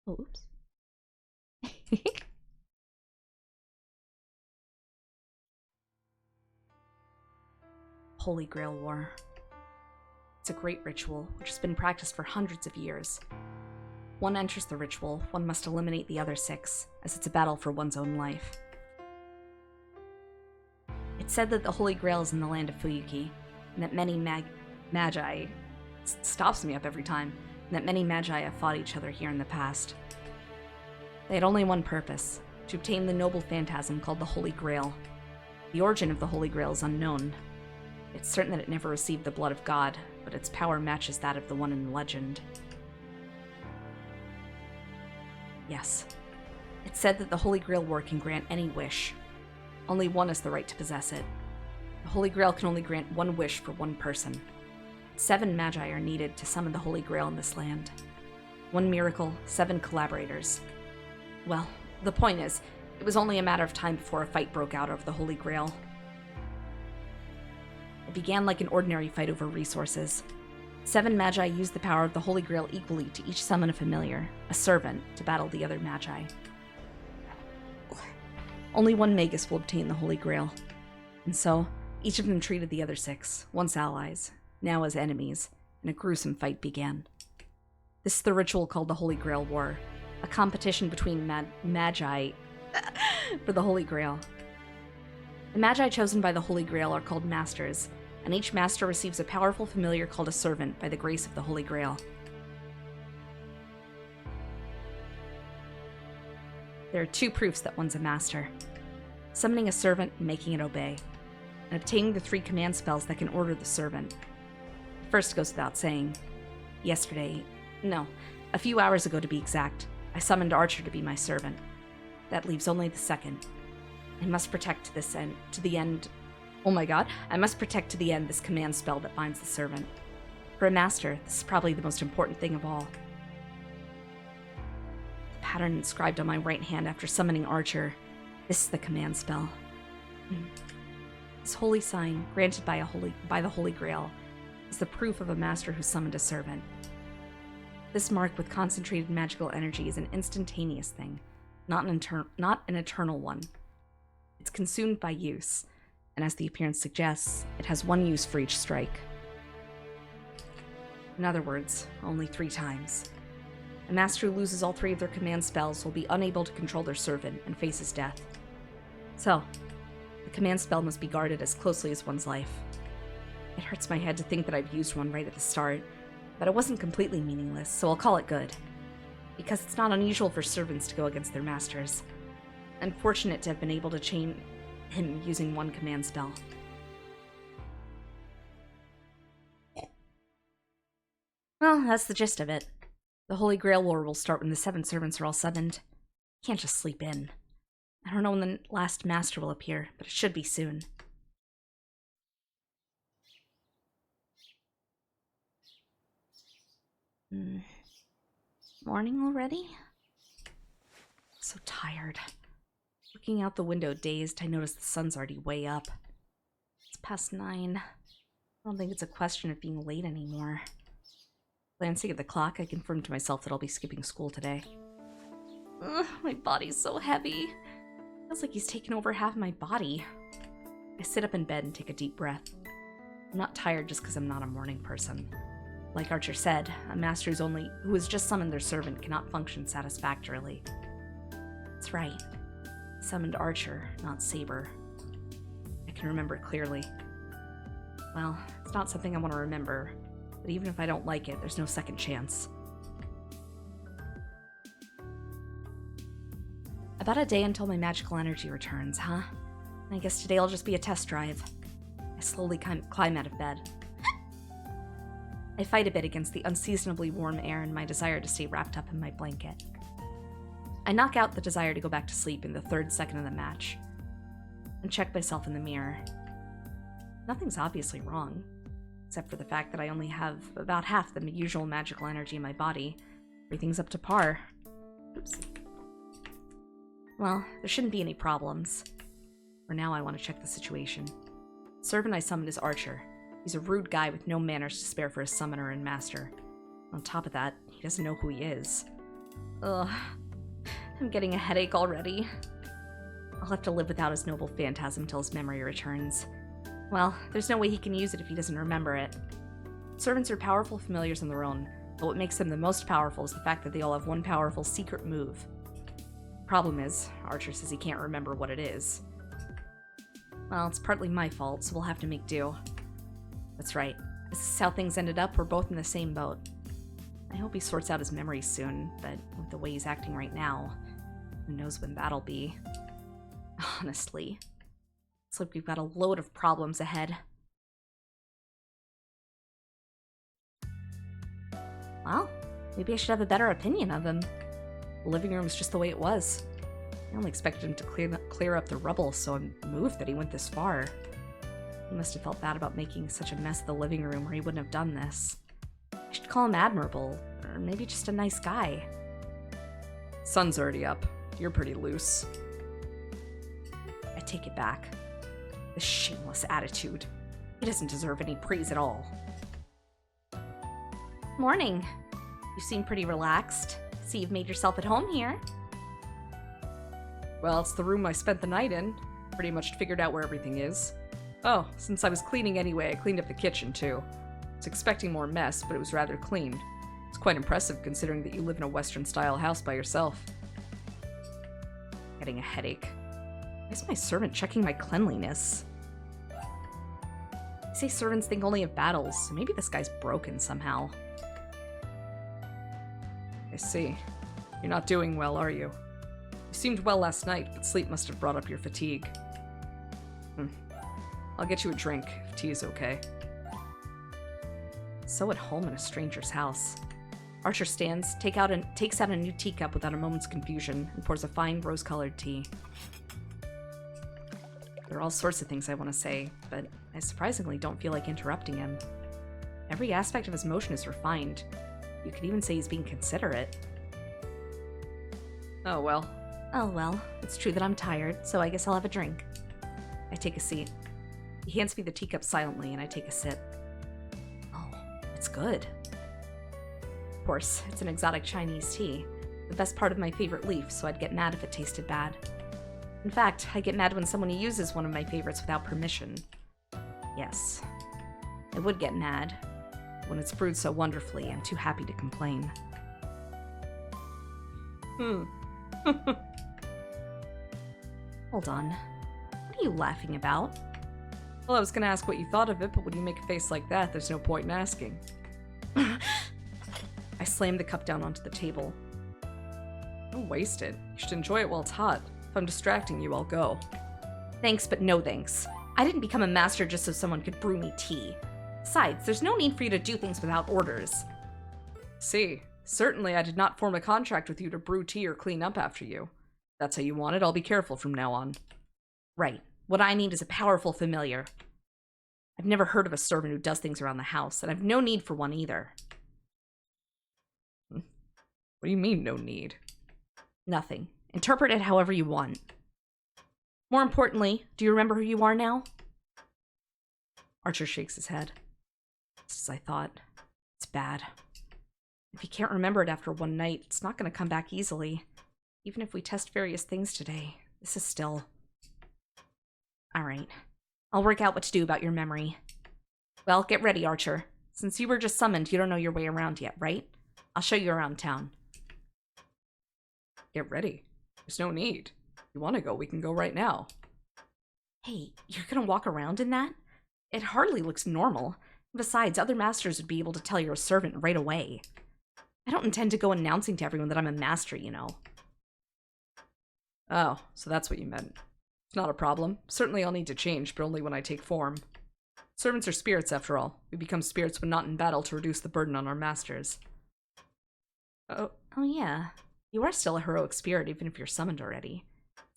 Oh, oops. Holy Grail War. It's a great ritual, which has been practiced for hundreds of years. One enters the ritual, one must eliminate the other 6, as it's a battle for one's own life. It's said that the Holy Grail is in the land of Fuyuki, and that many magi... stops me up every time, and that many magi have fought each other here in the past. They had only one purpose, to obtain the noble phantasm called the Holy Grail. The origin of the Holy Grail is unknown. It's certain that it never received the blood of God, but its power matches that of the one in legend. Yes. It's said that the Holy Grail War can grant any wish. Only one has the right to possess it. The Holy Grail can only grant one wish for one person. 7 magi are needed to summon the Holy Grail in this land. 1 miracle, 7 collaborators. Well, the point is, it was only a matter of time before a fight broke out over the Holy Grail. It began like an ordinary fight over resources. 7 magi used the power of the Holy Grail equally to each summon a familiar, a servant, to battle the other magi. Only one magus will obtain the Holy Grail. And so, each of them treated the other 6, once allies, now as enemies, and a gruesome fight began. This is the ritual called the Holy Grail War, a competition between magi for the Holy Grail. The magi chosen by the Holy Grail are called masters, and each master receives a powerful familiar called a servant by the grace of the Holy Grail. There are 2 proofs that one's a master: summoning a servant and making it obey, and obtaining the 3 command spells that can order the servant. The first goes without saying. A few hours ago to be exact, I summoned Archer to be my servant. That leaves only the second. I must protect to the end this command spell that binds the servant. For a master, this is probably the most important thing of all. The pattern inscribed on my right hand after summoning Archer. This is the command spell. This holy sign, granted by the Holy Grail, is the proof of a master who summoned a servant. This mark with concentrated magical energy is an instantaneous thing, not an eternal one. It's consumed by use, and as the appearance suggests, it has 1 use for each strike. In other words, only 3 times. A master who loses all 3 of their command spells will be unable to control their servant and faces death. So, the command spell must be guarded as closely as one's life. It hurts my head to think that I've used one right at the start, but it wasn't completely meaningless, so I'll call it good. Because it's not unusual for servants to go against their masters. I'm fortunate to have been able to chain him using 1 command spell. Well, that's the gist of it. The Holy Grail War will start when the 7 servants are all summoned. Can't just sleep in. I don't know when the last master will appear, but it should be soon. Morning already? So tired. Looking out the window dazed, I notice the sun's already way up. It's past 9. I don't think it's a question of being late anymore. Glancing at the clock, I confirm to myself that I'll be skipping school today. Ugh, my body's so heavy. Feels like he's taken over half my body. I sit up in bed and take a deep breath. I'm not tired just because I'm not a morning person. Like Archer said, a master who has just summoned their servant cannot function satisfactorily. That's right. I summoned Archer, not Saber. I can remember it clearly. Well, it's not something I want to remember, but even if I don't like it, there's no second chance. About a day until my magical energy returns, huh? I guess today will just be a test drive. I slowly climb out of bed. I fight a bit against the unseasonably warm air and my desire to stay wrapped up in my blanket. I knock out the desire to go back to sleep in the 3rd second of the match, and check myself in the mirror. Nothing's obviously wrong, except for the fact that I only have about half the usual magical energy in my body. Everything's up to par. Oops. Well, there shouldn't be any problems. For now, I want to check the situation. The servant I summoned is Archer. He's a rude guy with no manners to spare for his summoner and master. On top of that, he doesn't know who he is. Ugh. I'm getting a headache already. I'll have to live without his noble phantasm till his memory returns. Well, there's no way he can use it if he doesn't remember it. Servants are powerful familiars on their own, but what makes them the most powerful is the fact that they all have one powerful secret move. Problem is, Archer says he can't remember what it is. Well, it's partly my fault, so we'll have to make do. That's right. This is how things ended up. We're both in the same boat. I hope he sorts out his memories soon, but with the way he's acting right now, who knows when that'll be. Honestly. It's like we've got a load of problems ahead. Well, maybe I should have a better opinion of him. The living room is just the way it was. I only expected him to clear up the rubble, so I'm moved that he went this far. He must have felt bad about making such a mess of the living room, or he wouldn't have done this. I should call him admirable, or maybe just a nice guy. Sun's already up. You're pretty loose. I take it back. This shameless attitude. He doesn't deserve any praise at all. Morning. You seem pretty relaxed. See, you've made yourself at home here. Well, it's the room I spent the night in. Pretty much figured out where everything is. Oh, since I was cleaning anyway, I cleaned up the kitchen too. I was expecting more mess, but it was rather clean. It's quite impressive considering that you live in a Western-style house by yourself. Getting a headache. Why is my servant checking my cleanliness? They say servants think only of battles, so maybe this guy's broken somehow. I see. You're not doing well, are you? You seemed well last night, but sleep must have brought up your fatigue. I'll get you a drink, if tea is okay. So at home in a stranger's house. Archer stands, takes out a new teacup without a moment's confusion, and pours a fine rose-colored tea. There are all sorts of things I want to say, but I surprisingly don't feel like interrupting him. Every aspect of his motion is refined. You could even say he's being considerate. Oh well. Oh well, it's true that I'm tired, so I guess I'll have a drink. I take a seat. He hands me the teacup silently, and I take a sip. Oh, it's good. Of course, it's an exotic Chinese tea. The best part of my favorite leaf, so I'd get mad if it tasted bad. In fact, I get mad when someone uses one of my favorites without permission. Yes, I would get mad. When it's brewed so wonderfully, I'm too happy to complain. Hold on. What are you laughing about? Well, I was gonna ask what you thought of it, but when you make a face like that, there's no point in asking. I slammed the cup down onto the table. Don't waste it. You should enjoy it while it's hot. If I'm distracting you, I'll go. Thanks, but no thanks. I didn't become a master just so someone could brew me tea. Besides, there's no need for you to do things without orders. See, certainly I did not form a contract with you to brew tea or clean up after you. If that's how you want it, I'll be careful from now on. Right. What I need is a powerful familiar. I've never heard of a servant who does things around the house, and I've no need for one either. What do you mean, no need? Nothing. Interpret it however you want. More importantly, do you remember who you are now? Archer shakes his head. Just as I thought. It's bad. If he can't remember it after one night, it's not going to come back easily. Even if we test various things today, this is still... Alright. I'll work out what to do about your memory. Well, get ready, Archer. Since you were just summoned, you don't know your way around yet, right? I'll show you around town. Get ready. There's no need. If you want to go, we can go right now. Hey, you're gonna walk around in that? It hardly looks normal. Besides, other masters would be able to tell you're a servant right away. I don't intend to go announcing to everyone that I'm a master, you know. Oh, so that's what you meant. It's not a problem. Certainly I'll need to change, but only when I take form. Servants are spirits, after all. We become spirits when not in battle to reduce the burden on our masters. Oh yeah. You are still a heroic spirit, even if you're summoned already.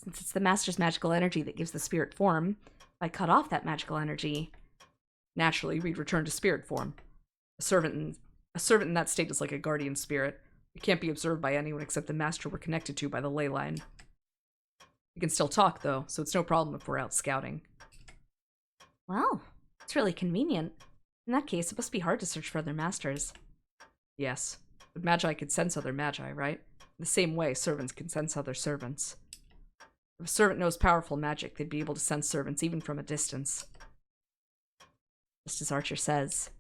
Since it's the master's magical energy that gives the spirit form, if I cut off that magical energy, naturally we'd return to spirit form. A servant in that state is like a guardian spirit. It can't be observed by anyone except the master we're connected to by the ley line. We can still talk, though, so it's no problem if we're out scouting. Well, it's really convenient. In that case, it must be hard to search for other masters. Yes, but Magi could sense other Magi, right? The same way servants can sense other servants. If a servant knows powerful magic, they'd be able to sense servants even from a distance. Just as Archer says,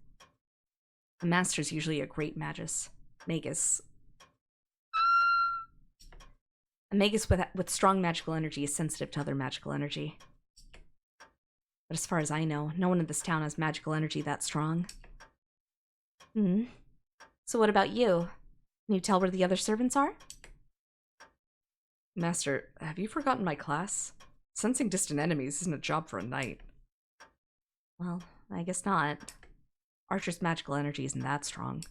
a master's usually a great magus. A magus with strong magical energy is sensitive to other magical energy. But as far as I know, no one in this town has magical energy that strong. So what about you? Can you tell where the other servants are? Master, have you forgotten my class? Sensing distant enemies isn't a job for a knight. Well, I guess not. Archer's magical energy isn't that strong.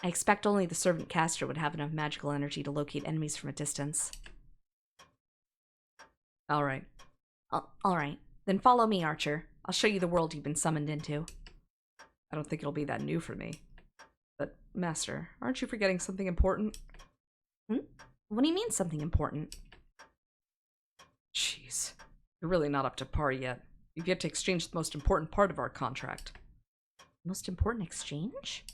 I expect only the servant caster would have enough magical energy to locate enemies from a distance. Alright. Alright. Then follow me, Archer. I'll show you the world you've been summoned into. I don't think it'll be that new for me. But, Master, aren't you forgetting something important? What do you mean, something important? Jeez. You're really not up to par yet. You've yet to exchange the most important part of our contract. Most important exchange?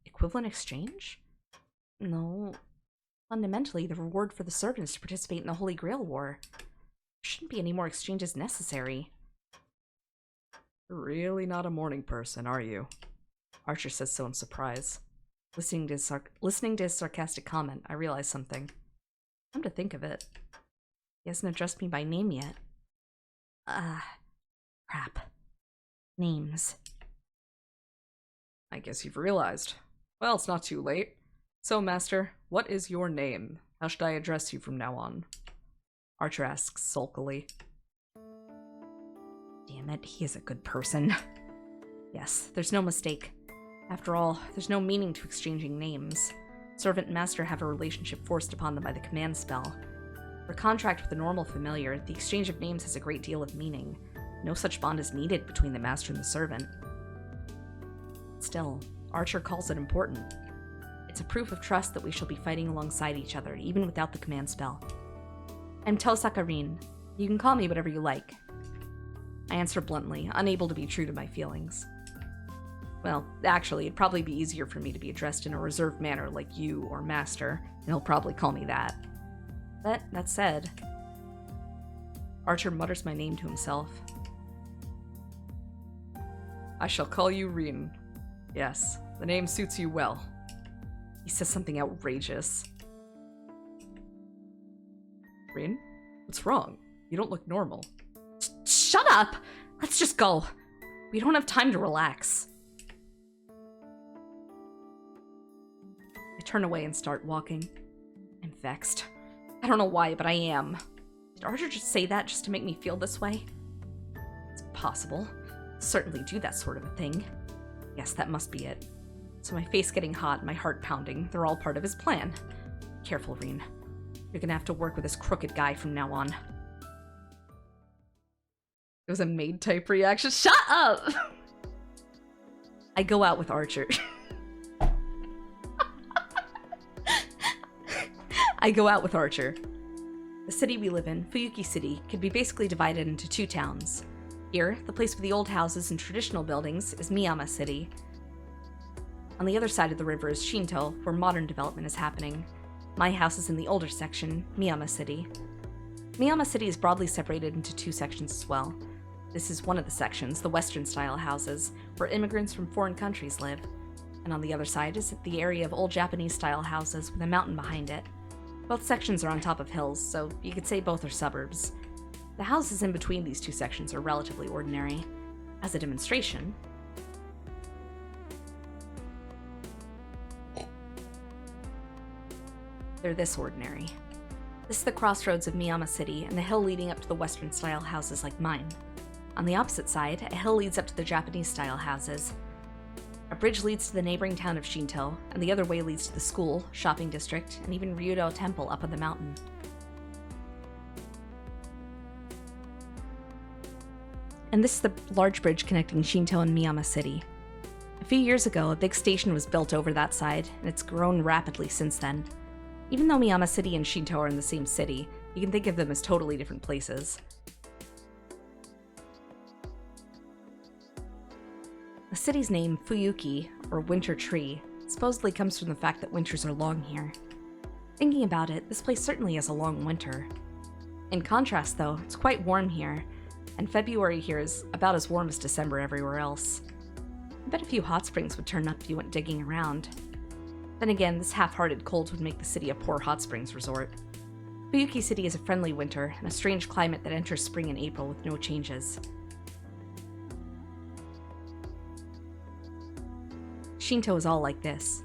Equivalent exchange? No. Fundamentally, the reward for the servant is to participate in the Holy Grail War. There shouldn't be any more exchanges necessary. You're really not a morning person, are you? Archer says so in surprise. Listening to his sarcastic comment, I realize something. Come to think of it, he hasn't addressed me by name yet. Crap. Names. I guess you've realized. Well, it's not too late. So, Master, what is your name? How should I address you from now on? Archer asks sulkily. Damn it, he is a good person. Yes, there's no mistake. After all, there's no meaning to exchanging names. Servant and master have a relationship forced upon them by the command spell. For a contract with a normal familiar, the exchange of names has a great deal of meaning. No such bond is needed between the master and the servant. Still, Archer calls it important. It's a proof of trust that we shall be fighting alongside each other, even without the command spell. I'm Tosaka Rin. You can call me whatever you like. I answer bluntly, unable to be true to my feelings. Well, actually, it'd probably be easier for me to be addressed in a reserved manner like you or Master, and he'll probably call me that. But, that said... Archer mutters my name to himself. I shall call you Rin. Yes, the name suits you well. He says something outrageous. Rin? What's wrong? You don't look normal. Shut up! Let's just go. We don't have time to relax. I turn away and start walking. I'm vexed. I don't know why, but I am. Did Archer just say that just to make me feel this way? It's possible. He'll certainly do that sort of a thing. Yes, that must be it. So my face getting hot and my heart pounding, they're all part of his plan. Careful, Rin. You're gonna have to work with this crooked guy from now on. It was a maid-type reaction. Shut up! I go out with Archer. The city we live in, Fuyuki City, could be basically divided into two towns. Here, the place with the old houses and traditional buildings, is Miyama City. On the other side of the river is Shinto, where modern development is happening. My house is in the older section, Miyama City. Miyama City is broadly separated into two sections as well. This is one of the sections, the Western-style houses, where immigrants from foreign countries live. And on the other side is the area of old Japanese-style houses with a mountain behind it. Both sections are on top of hills, so you could say both are suburbs. The houses in between these two sections are relatively ordinary. As a demonstration, they're this ordinary. This is the crossroads of Miyama City and the hill leading up to the Western-style houses like mine. On the opposite side, a hill leads up to the Japanese-style houses. A bridge leads to the neighboring town of Shinto, and the other way leads to the school, shopping district, and even Ryudo Temple up on the mountain. And this is the large bridge connecting Shinto and Miyama City. A few years ago, a big station was built over that side, and it's grown rapidly since then. Even though Miyama City and Shinto are in the same city, you can think of them as totally different places. The city's name, Fuyuki, or Winter Tree, supposedly comes from the fact that winters are long here. Thinking about it, this place certainly has a long winter. In contrast, though, it's quite warm here, and February here is about as warm as December everywhere else. I bet a few hot springs would turn up if you went digging around. Then again, this half-hearted cold would make the city a poor hot springs resort. Fuyuki City is a friendly winter, and a strange climate that enters spring and April with no changes. Shinto is all like this.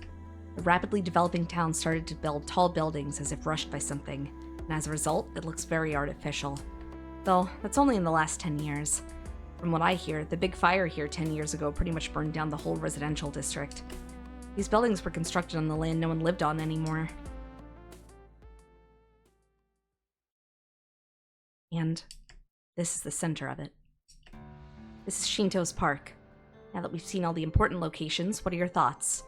The rapidly developing town started to build tall buildings as if rushed by something, and as a result, it looks very artificial. Though, that's only in the last 10 years. From what I hear, the big fire here 10 years ago pretty much burned down the whole residential district. These buildings were constructed on the land no one lived on anymore. And this is the center of it. This is Shinto's park. Now that we've seen all the important locations, what are your thoughts?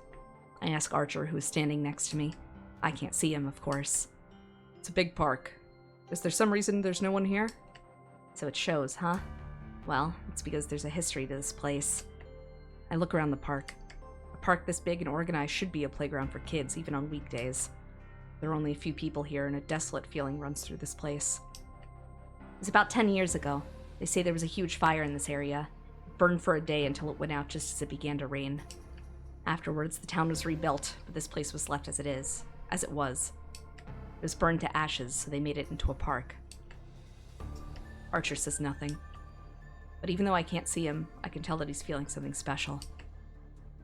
I ask Archer, who is standing next to me. I can't see him, of course. It's a big park. Is there some reason there's no one here? So it shows, huh? Well, it's because there's a history to this place. I look around the park. A park this big and organized should be a playground for kids, even on weekdays. There are only a few people here, and a desolate feeling runs through this place. It was about 10 years ago. They say there was a huge fire in this area. It burned for a day until it went out just as it began to rain. Afterwards, the town was rebuilt, but this place was left as it was. It was burned to ashes, so they made it into a park. Archer says nothing. But even though I can't see him, I can tell that he's feeling something special.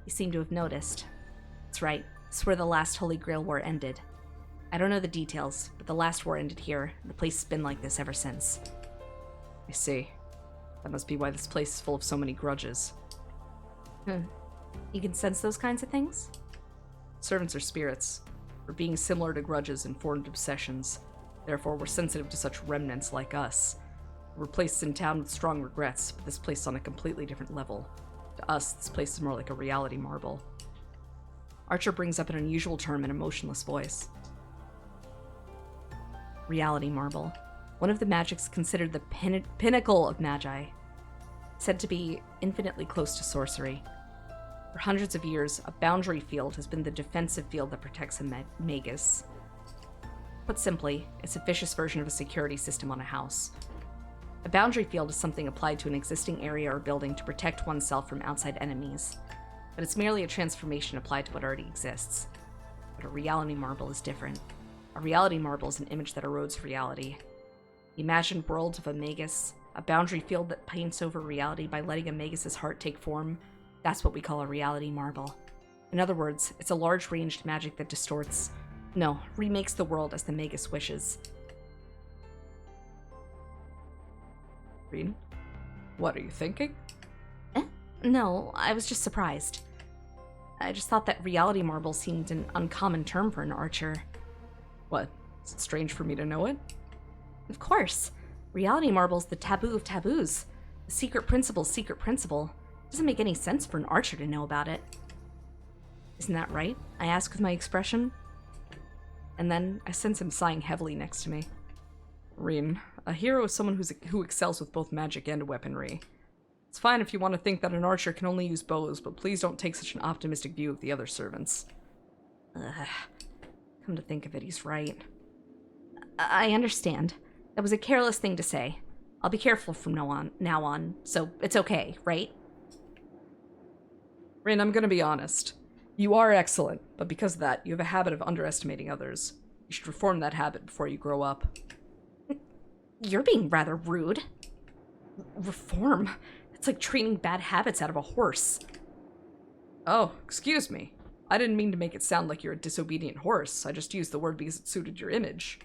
He seemed to have noticed. That's right, this is where the last Holy Grail War ended. I don't know the details, but the last war ended here, and the place has been like this ever since. I see. That must be why this place is full of so many grudges. You can sense those kinds of things? Servants are spirits. We're being similar to grudges and formed obsessions. Therefore, we're sensitive to such remnants like us. We're placed in town with strong regrets, but this place is on a completely different level. To us, this place is more like a reality marble. Archer brings up an unusual term in a motionless voice. Reality marble. One of the magics considered the pinnacle of magi. Said to be infinitely close to sorcery. For hundreds of years, a boundary field has been the defensive field that protects a magus. Put simply, it's a vicious version of a security system on a house. A boundary field is something applied to an existing area or building to protect oneself from outside enemies, but it's merely a transformation applied to what already exists. But a reality marble is different. A reality marble is an image that erodes reality. The imagined world of a magus, a boundary field that paints over reality by letting a magus's heart take form, that's what we call a reality marble. In other words, it's a large-ranged magic that remakes the world as the magus wishes. Rin? What are you thinking? No, I was just surprised. I just thought that reality marble seemed an uncommon term for an archer. What? Is it strange for me to know it? Of course. Reality marble's the taboo of taboos. The secret principle's secret principle. It doesn't make any sense for an archer to know about it. Isn't that right? I ask with my expression. And then I sense him sighing heavily next to me. Rin, a hero is someone who excels with both magic and weaponry. It's fine if you want to think that an archer can only use bows, but please don't take such an optimistic view of the other servants. Come to think of it, he's right. I understand. That was a careless thing to say. I'll be careful from now on, so it's okay, right? Rin, I'm gonna be honest. You are excellent, but because of that, you have a habit of underestimating others. You should reform that habit before you grow up. You're being rather rude. Reform? It's like training bad habits out of a horse. Oh, excuse me. I didn't mean to make it sound like you're a disobedient horse. I just used the word because it suited your image.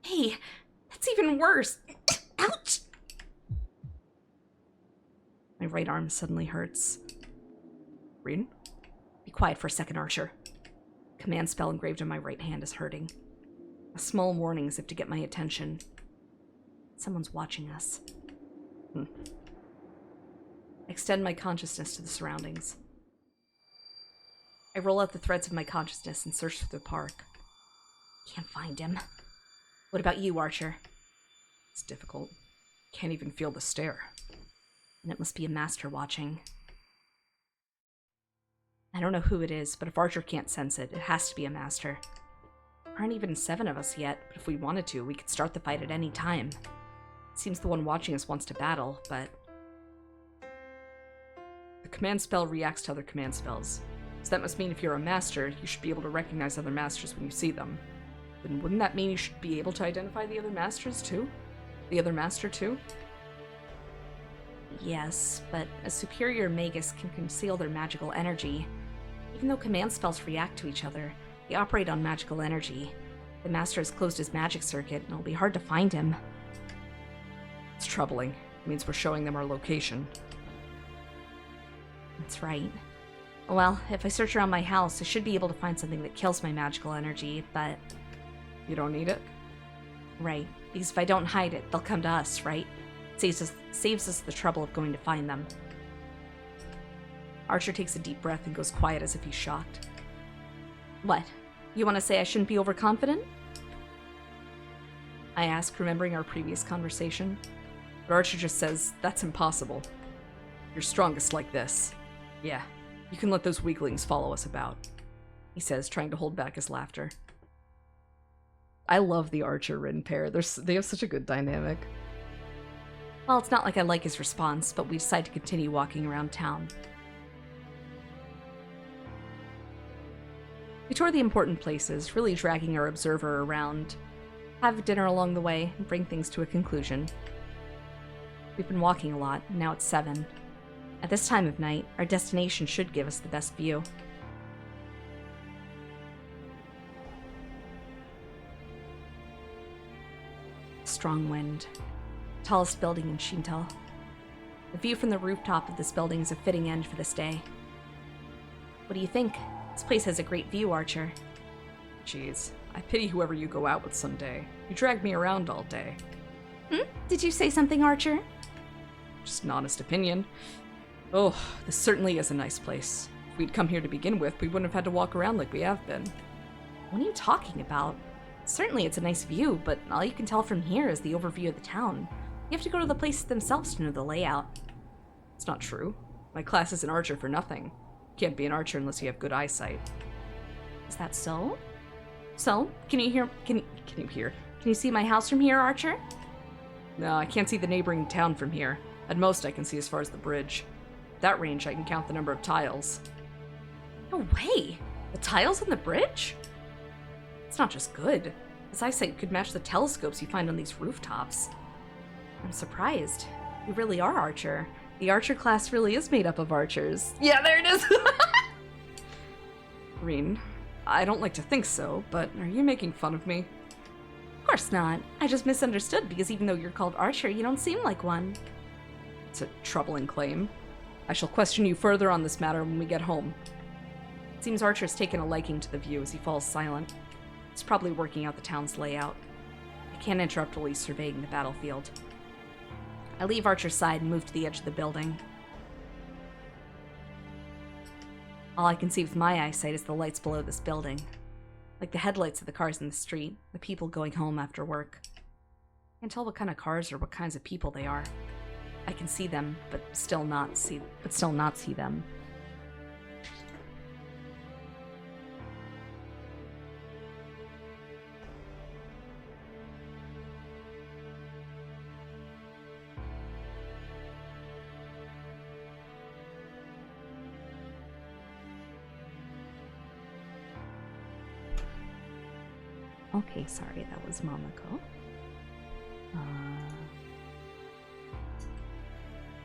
Hey, that's even worse. Ouch! My right arm suddenly hurts. Rin? Be quiet for a second, Archer. Command spell engraved on my right hand is hurting. A small warning as if to get my attention. Someone's watching us. I extend my consciousness to the surroundings. I roll out the threads of my consciousness and search through the park. Can't find him. What about you, Archer? It's difficult. Can't even feel the stare. And it must be a master watching. I don't know who it is, but if Archer can't sense it, it has to be a master. Aren't even 7 of us yet, but if we wanted to, we could start the fight at any time. Seems the one watching us wants to battle, but... The command spell reacts to other command spells. So that must mean if you're a master, you should be able to recognize other masters when you see them. Then wouldn't that mean you should be able to identify the other masters too? The other master too? Yes, but a superior magus can conceal their magical energy. Even though command spells react to each other, they operate on magical energy. The master has closed his magic circuit, and it'll be hard to find him. It's troubling. It means we're showing them our location. That's right. Well, if I search around my house, I should be able to find something that kills my magical energy, but... You don't need it? Right. Because if I don't hide it, they'll come to us, right? Saves us the trouble of going to find them. Archer takes a deep breath and goes quiet as if he's shocked. What? You want to say I shouldn't be overconfident? I ask, remembering our previous conversation. But Archer just says, that's impossible. You're strongest like this. Yeah, you can let those weaklings follow us about, he says, trying to hold back his laughter. I love the Archer-Rin pair. They have such a good dynamic. Well, it's not like I like his response, but we decide to continue walking around town. We tour the important places, really dragging our observer around, have dinner along the way, and bring things to a conclusion. We've been walking a lot, and now it's 7. At this time of night, our destination should give us the best view. Strong wind. Tallest building in Shinto. The view from the rooftop of this building is a fitting end for this day. What do you think? This place has a great view, Archer. Jeez, I pity whoever you go out with someday. You drag me around all day. Did you say something, Archer? Just an honest opinion. Oh, this certainly is a nice place. If we'd come here to begin with, we wouldn't have had to walk around like we have been. What are you talking about? Certainly it's a nice view, but all you can tell from here is the overview of the town. You have to go to the places themselves to know the layout. It's not true. My class is an archer for nothing. You can't be an archer unless you have good eyesight. Is that so? So, can you see my house from here, Archer? No, I can't see the neighboring town from here. At most, I can see as far as the bridge. At that range, I can count the number of tiles. No way! The tiles on the bridge? It's not just good. His eyesight could match the telescopes you find on these rooftops. I'm surprised. You really are Archer. The Archer class really is made up of archers. Yeah, there it is! Rin, I don't like to think so, but are you making fun of me? Of course not. I just misunderstood because even though you're called Archer, you don't seem like one. It's a troubling claim. I shall question you further on this matter when we get home. It seems Archer's taken a liking to the view as he falls silent. He's probably working out the town's layout. I can't interrupt while he's surveying the battlefield. I leave Archer's side and move to the edge of the building. All I can see with my eyesight is the lights below this building. Like the headlights of the cars in the street, the people going home after work. I can't tell what kind of cars or what kinds of people they are. I can see them, but still not see them. Okay, sorry, that was Momoko.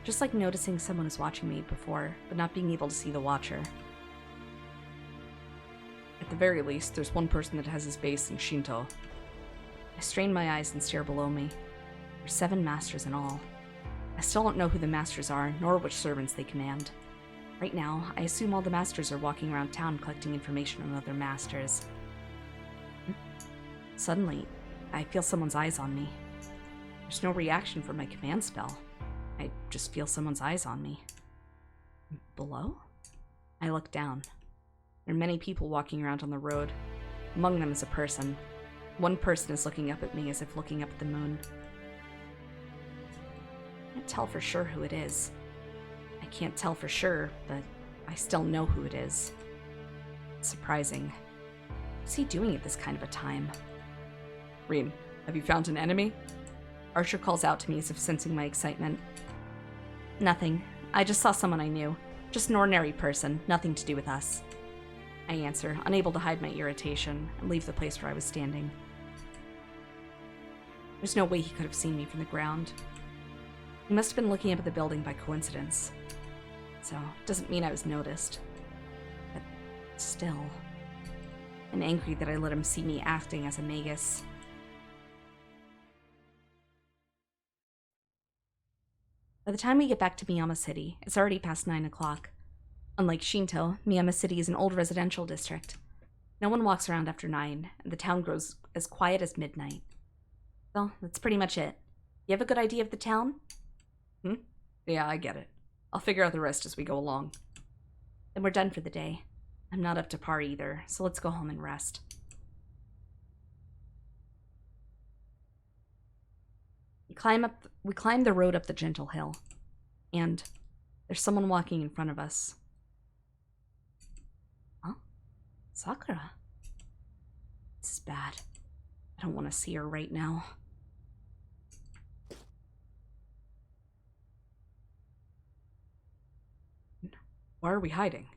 Just like noticing someone is watching me before, but not being able to see the watcher. At the very least, there's one person that has his base in Shinto. I strain my eyes and stare below me. There's 7 masters in all. I still don't know who the masters are, nor which servants they command. Right now, I assume all the masters are walking around town collecting information on other masters. Suddenly, I feel someone's eyes on me. There's no reaction from my command spell. I just feel someone's eyes on me. Below? I look down. There are many people walking around on the road. Among them is a person. One person is looking up at me as if looking up at the moon. I can't tell for sure who it is. I can't tell for sure, but I still know who it is. It's surprising. What's he doing at this kind of a time? Rin, have you found an enemy? Archer calls out to me as if sensing my excitement. Nothing. I just saw someone I knew. Just an ordinary person, nothing to do with us. I answer, unable to hide my irritation, and leave the place where I was standing. There's no way he could have seen me from the ground. He must have been looking up at the building by coincidence. So, it doesn't mean I was noticed. But still, I'm angry that I let him see me acting as a magus. By the time we get back to Miyama City, it's already past 9 o'clock. Unlike Shinto, Miyama City is an old residential district. No one walks around after 9, and the town grows as quiet as midnight. Well, that's pretty much it. You have a good idea of the town? Yeah, I get it. I'll figure out the rest as we go along. Then we're done for the day. I'm not up to par either, so let's go home and rest. We climb the road up the gentle hill, and there's someone walking in front of us. Huh? Sakura? This is bad. I don't want to see her right now. Why are we hiding?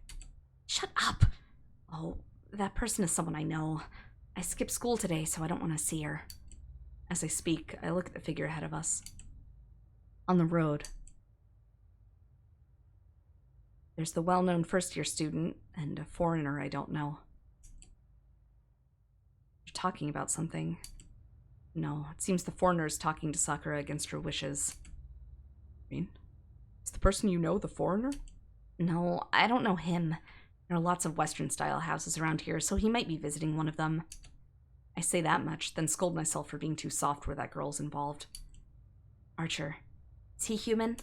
Shut up! Oh, that person is someone I know. I skipped school today, so I don't want to see her. As I speak, I look at the figure ahead of us. On the road, there's the well-known first-year student and a foreigner I don't know. They're talking about something. No, it seems the foreigner is talking to Sakura against her wishes. Rin? Is the person you know the foreigner? No, I don't know him. There are lots of Western-style houses around here, so he might be visiting one of them. I say that much, then scold myself for being too soft where that girl's involved. Archer, is he human?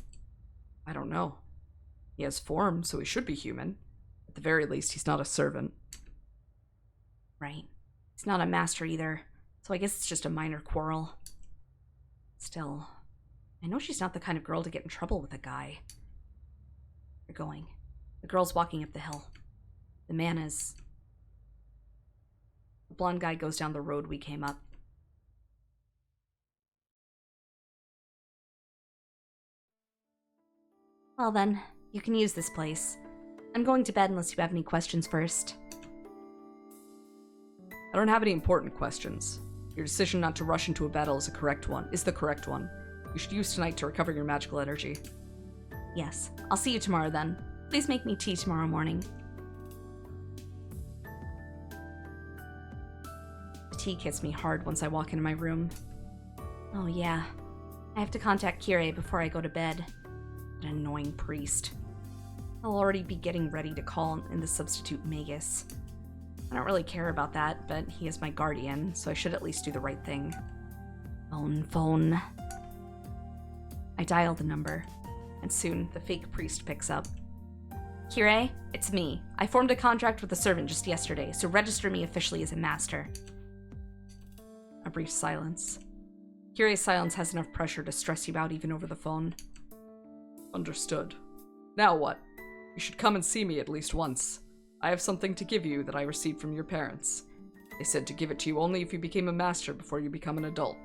I don't know. He has form, so he should be human. At the very least, he's not a servant. Right. He's not a master either, so I guess it's just a minor quarrel. Still, I know she's not the kind of girl to get in trouble with a guy. They're going. The girl's walking up the hill. The man is... The blonde guy goes down the road we came up. Well then, you can use this place. I'm going to bed unless you have any questions first. I don't have any important questions. Your decision not to rush into a battle is the correct one. You should use tonight to recover your magical energy. Yes, I'll see you tomorrow then. Please make me tea tomorrow morning. The tea hits me hard once I walk into my room. Oh yeah, I have to contact Kirei before I go to bed. An annoying priest. I'll already be getting ready to call in the substitute magus. I don't really care about that, but he is my guardian, so I should at least do the right thing. Phone. I dial the number, and soon the fake priest picks up. Kirei, it's me. I formed a contract with a servant just yesterday, so register me officially as a master. A brief silence. Kirei's silence has enough pressure to stress you out even over the phone. Understood. Now what? You should come and see me at least once. I have something to give you that I received from your parents. They said to give it to you only if you became a master before you become an adult.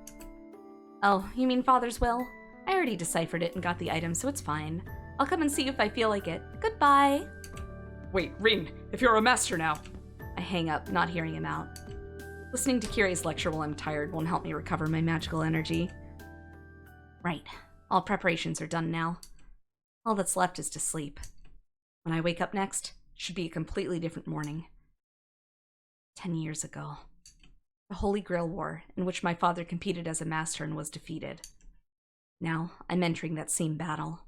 Oh, you mean Father's will? I already deciphered it and got the item, so it's fine. I'll come and see you if I feel like it. Goodbye! Wait, Rin, if you're a master now! I hang up, not hearing him out. Listening to Kirei's lecture while I'm tired won't help me recover my magical energy. Right. All preparations are done now. All that's left is to sleep. When I wake up next, it should be a completely different morning. 10 years ago. The Holy Grail War, in which my father competed as a master and was defeated. Now, I'm entering that same battle.